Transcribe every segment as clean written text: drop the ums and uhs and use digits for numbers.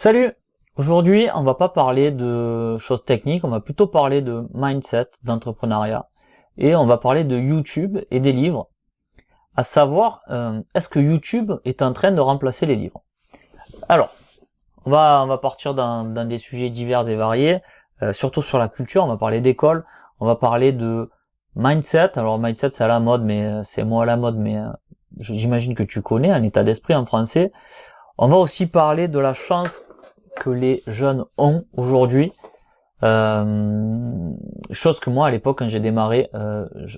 Salut! Aujourd'hui, on va pas parler de choses techniques, on va plutôt parler de mindset, d'entrepreneuriat, et on va parler de YouTube et des livres, à savoir, est-ce que YouTube est en train de remplacer les livres? Alors, on va partir dans des sujets divers et variés, surtout sur la culture, on va parler d'école, on va parler de mindset. Alors mindset c'est à la mode, mais c'est moi à la mode, mais j'imagine que tu connais, un état d'esprit en français. On va aussi parler de la chance que les jeunes ont aujourd'hui, chose que moi à l'époque quand j'ai démarré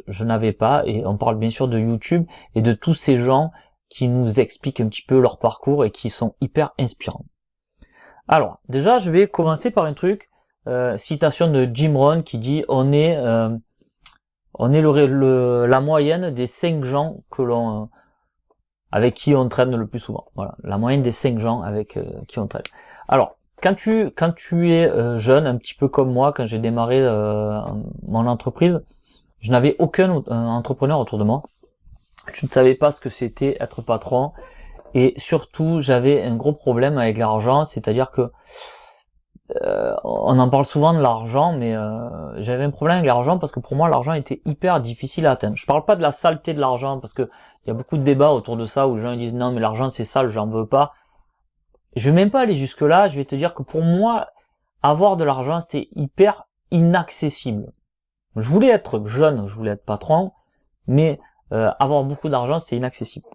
je n'avais pas, et on parle bien sûr de YouTube et de tous ces gens qui nous expliquent un petit peu leur parcours et qui sont hyper inspirants. Alors déjà je vais commencer par un truc, citation de Jim Rohn qui dit on est la moyenne des 5 gens que l'on avec qui on traîne le plus souvent. Voilà, la moyenne des 5 gens avec qui on traîne. Alors, quand tu es jeune, un petit peu comme moi, quand j'ai démarré mon entreprise, je n'avais aucun entrepreneur autour de moi. Je ne savais pas ce que c'était être patron, et surtout, j'avais un gros problème avec l'argent, c'est-à-dire que on en parle souvent de l'argent, mais j'avais un problème avec l'argent parce que pour moi l'argent était hyper difficile à atteindre. Je parle pas de la saleté de l'argent parce que il y a beaucoup de débats autour de ça où les gens disent non mais l'argent c'est sale, j'en veux pas. Je vais même pas aller jusque là, je vais te dire que pour moi avoir de l'argent c'était hyper inaccessible. Je voulais être jeune, je voulais être patron, mais avoir beaucoup d'argent c'est inaccessible.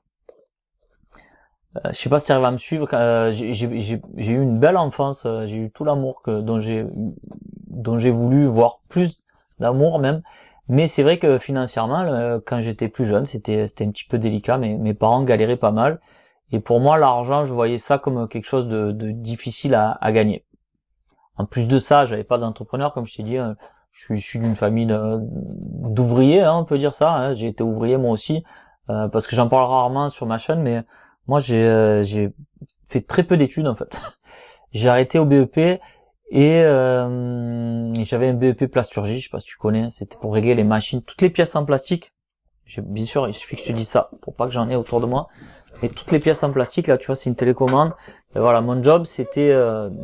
Je sais pas si tu arrives à me suivre. J'ai eu une belle enfance, j'ai eu tout l'amour dont j'ai voulu, voir plus d'amour même. Mais c'est vrai que financièrement, quand j'étais plus jeune, c'était un petit peu délicat. Mes parents galéraient pas mal, et pour moi, l'argent, je voyais ça comme quelque chose de difficile à gagner. En plus de ça, j'avais pas d'entrepreneur, comme je t'ai dit. Je suis d'une famille d'ouvriers, hein, on peut dire ça. Hein. J'ai été ouvrier moi aussi, parce que j'en parle rarement sur ma chaîne, mais moi, j'ai fait très peu d'études, en fait. J'ai arrêté au BEP, et j'avais un BEP plasturgie, je sais pas si tu connais, c'était pour régler les machines, toutes les pièces en plastique. Bien sûr, il suffit que je te dise ça, pour pas que j'en ai autour de moi. Et toutes les pièces en plastique, là, tu vois, c'est une télécommande. Et voilà, mon job, c'était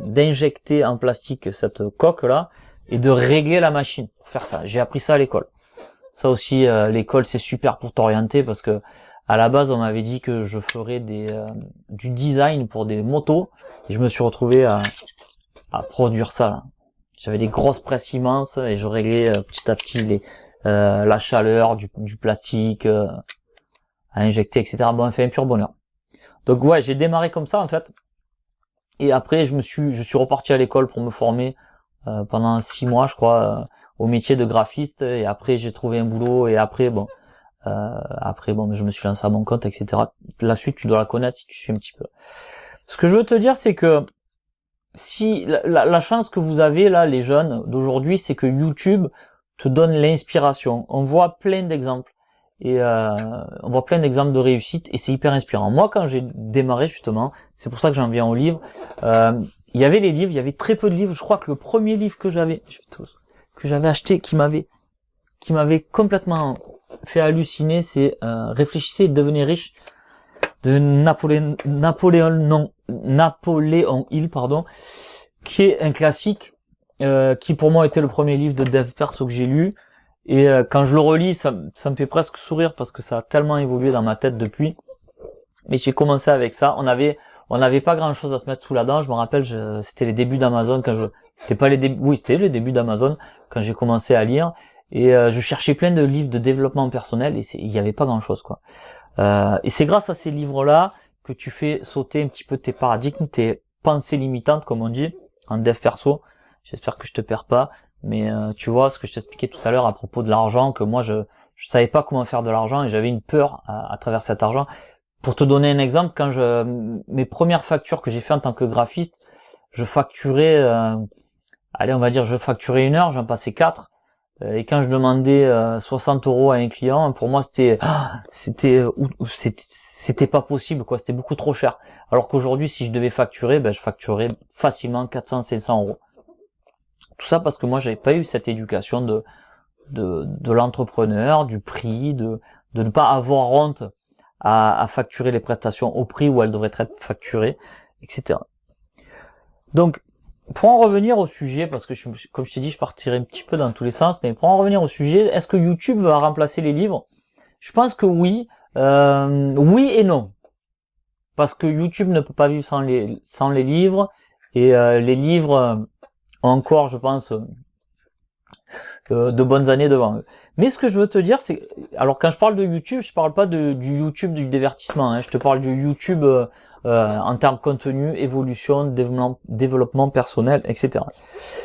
d'injecter en plastique cette coque-là, et de régler la machine, pour faire ça. J'ai appris ça à l'école. Ça aussi, l'école, c'est super pour t'orienter, parce que à la base, on m'avait dit que je ferais du design pour des motos, et je me suis retrouvé à produire ça, là. J'avais des grosses presses immenses, et je réglais petit à petit la chaleur du plastique, à injecter, etc. Bon, on fait un pur bonheur. Donc ouais, j'ai démarré comme ça, en fait. Et après, je suis reparti à l'école pour me former pendant 6 mois, je crois, au métier de graphiste, et après, j'ai trouvé un boulot, et après, je me suis lancé à mon compte, etc. La suite, tu dois la connaître si tu suis un petit peu. Ce que je veux te dire, c'est que si la chance que vous avez là, les jeunes d'aujourd'hui, c'est que YouTube te donne l'inspiration. On voit plein d'exemples, et on voit plein d'exemples de réussite, et c'est hyper inspirant. Moi, quand j'ai démarré justement, c'est pour ça que j'en viens aux livres. Il y avait les livres, il y avait très peu de livres. Je crois que le premier livre que j'avais acheté, qui m'avait complètement fait halluciner, c'est Réfléchissez et devenez riche de Napoléon Hill, qui est un classique, qui pour moi était le premier livre de dev perso que j'ai lu, et quand je le relis, ça me fait presque sourire parce que ça a tellement évolué dans ma tête depuis. Mais j'ai commencé avec ça. On n'avait pas grand chose à se mettre sous la dent. Je me rappelle, c'était les débuts d'Amazon c'était les débuts d'Amazon quand j'ai commencé à lire. Et je cherchais plein de livres de développement personnel, et il y avait pas grand chose, quoi. Et c'est grâce à ces livres-là que tu fais sauter un petit peu tes paradigmes, tes pensées limitantes, comme on dit, en dev perso. J'espère que je te perds pas. Mais tu vois ce que je t'expliquais tout à l'heure à propos de l'argent, que moi je savais pas comment faire de l'argent, et j'avais une peur à travers cet argent. Pour te donner un exemple, mes premières factures que j'ai fait en tant que graphiste, je facturais, je facturais 1 heure, j'en passais 4. Et quand je demandais 60 € à un client, pour moi c'était pas possible, quoi. C'était beaucoup trop cher. Alors qu'aujourd'hui, si je devais facturer, je facturerais facilement 400-500 €. Tout ça parce que moi j'avais pas eu cette éducation de l'entrepreneur, du prix, de ne pas avoir honte à facturer les prestations au prix où elles devraient être facturées, etc. Donc, pour en revenir au sujet, parce que comme je t'ai dit, je partirai un petit peu dans tous les sens, mais pour en revenir au sujet, est-ce que YouTube va remplacer les livres? Je pense que oui, oui et non. Parce que YouTube ne peut pas vivre sans les livres, et les livres ont encore, je pense, de bonnes années devant eux. Mais ce que je veux te dire, c'est, alors quand je parle de YouTube, je parle pas du YouTube du divertissement, hein, je te parle du YouTube en termes contenu, évolution, développement personnel, etc.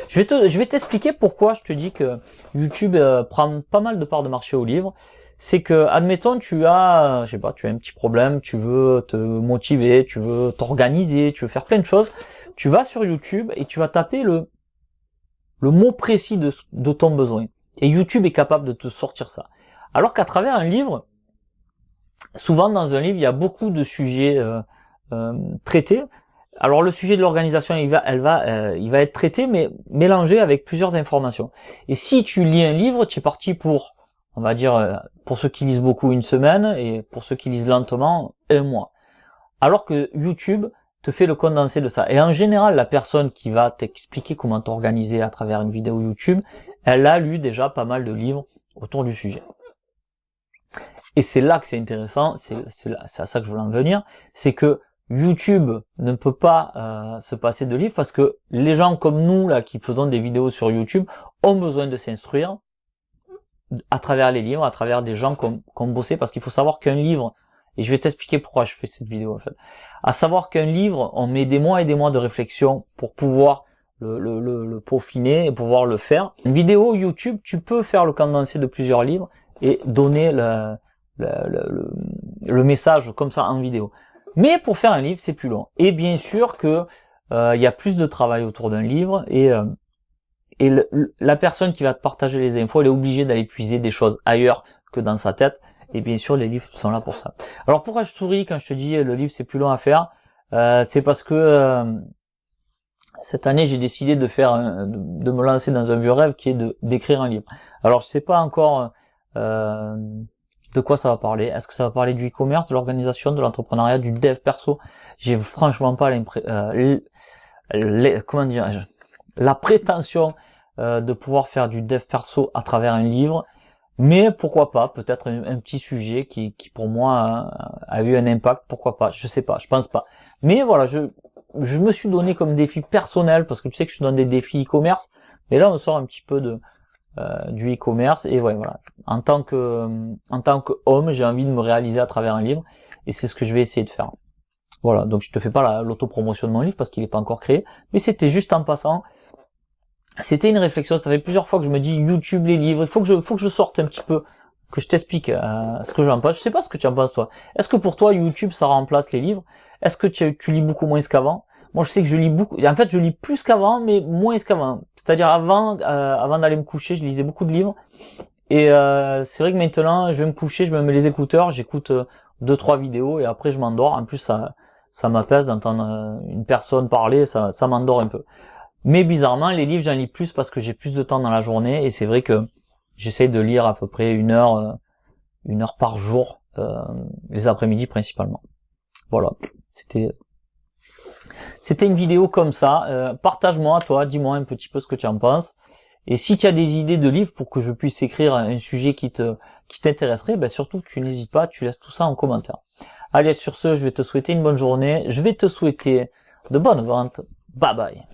Je vais t'expliquer pourquoi je te dis que YouTube prend pas mal de parts de marché au livre. C'est que, admettons, tu as un petit problème, tu veux te motiver, tu veux t'organiser, tu veux faire plein de choses. Tu vas sur YouTube et tu vas taper le mot précis de ton besoin. Et YouTube est capable de te sortir ça. Alors qu'à travers un livre, souvent dans un livre, il y a beaucoup de sujets traités. Alors le sujet de l'organisation, il va être traité, mais mélangé avec plusieurs informations. Et si tu lis un livre, tu es parti pour, on va dire, pour ceux qui lisent beaucoup, une semaine, et pour ceux qui lisent lentement, un mois. Alors que YouTube te fait le condensé de ça. Et en général, la personne qui va t'expliquer comment t'organiser à travers une vidéo YouTube, elle a lu déjà pas mal de livres autour du sujet. Et c'est là que c'est intéressant, c'est à ça que je voulais en venir, c'est que YouTube ne peut pas se passer de livres parce que les gens comme nous là qui faisons des vidéos sur YouTube ont besoin de s'instruire à travers les livres, à travers des gens qui ont bossé, parce qu'il faut savoir qu'un livre, et je vais t'expliquer pourquoi je fais cette vidéo en fait, à savoir qu'un livre, on met des mois et des mois de réflexion pour pouvoir le peaufiner et pouvoir le faire. Une vidéo YouTube, tu peux faire le condensé de plusieurs livres et donner le message comme ça en vidéo. Mais pour faire un livre, c'est plus long. Et bien sûr que il y a plus de travail autour d'un livre et la personne qui va te partager les infos, elle est obligée d'aller puiser des choses ailleurs que dans sa tête. Et bien sûr, les livres sont là pour ça. Alors pourquoi je souris quand je te dis le livre c'est plus long à faire? C'est parce que cette année j'ai décidé de de me lancer dans un vieux rêve qui est d'écrire un livre. Alors je sais pas encore de quoi ça va parler. Est-ce que ça va parler du e-commerce, de l'organisation, de l'entrepreneuriat, du dev perso? J'ai franchement pas comment dirais-je, la prétention de pouvoir faire du dev perso à travers un livre. Mais pourquoi pas, peut-être un petit sujet qui pour moi a eu un impact, pourquoi pas, je sais pas, je pense pas. Mais voilà, je me suis donné comme défi personnel, parce que tu sais que je donne des défis e-commerce, mais là on sort un petit peu du e-commerce, et ouais, voilà. En tant que homme, j'ai envie de me réaliser à travers un livre, et c'est ce que je vais essayer de faire. Voilà, donc je te fais pas l'autopromotion de mon livre parce qu'il n'est pas encore créé, mais c'était juste en passant. C'était une réflexion, ça fait plusieurs fois que je me dis YouTube, les livres, il faut que je sorte un petit peu, que je t'explique ce que j'en pense. Je sais pas ce que tu en penses toi. Est-ce que pour toi YouTube ça remplace les livres? Est-ce que tu lis beaucoup moins qu'avant? Moi je sais que je lis beaucoup, en fait je lis plus qu'avant mais moins qu'avant. C'est-à-dire avant d'aller me coucher, je lisais beaucoup de livres et c'est vrai que maintenant je vais me coucher, je me mets les écouteurs, j'écoute 2-3 vidéos et après je m'endors. En plus ça m'apaise d'entendre une personne parler, ça m'endort un peu. Mais bizarrement, les livres, j'en lis plus parce que j'ai plus de temps dans la journée et c'est vrai que j'essaie de lire à peu près une heure par jour, les après-midi principalement. Voilà, c'était une vidéo comme ça. Partage-moi, toi, dis-moi un petit peu ce que tu en penses. Et si tu as des idées de livres pour que je puisse écrire un sujet qui t'intéresserait, ben surtout tu n'hésites pas, tu laisses tout ça en commentaire. Allez, sur ce, je vais te souhaiter une bonne journée. Je vais te souhaiter de bonnes ventes. Bye bye.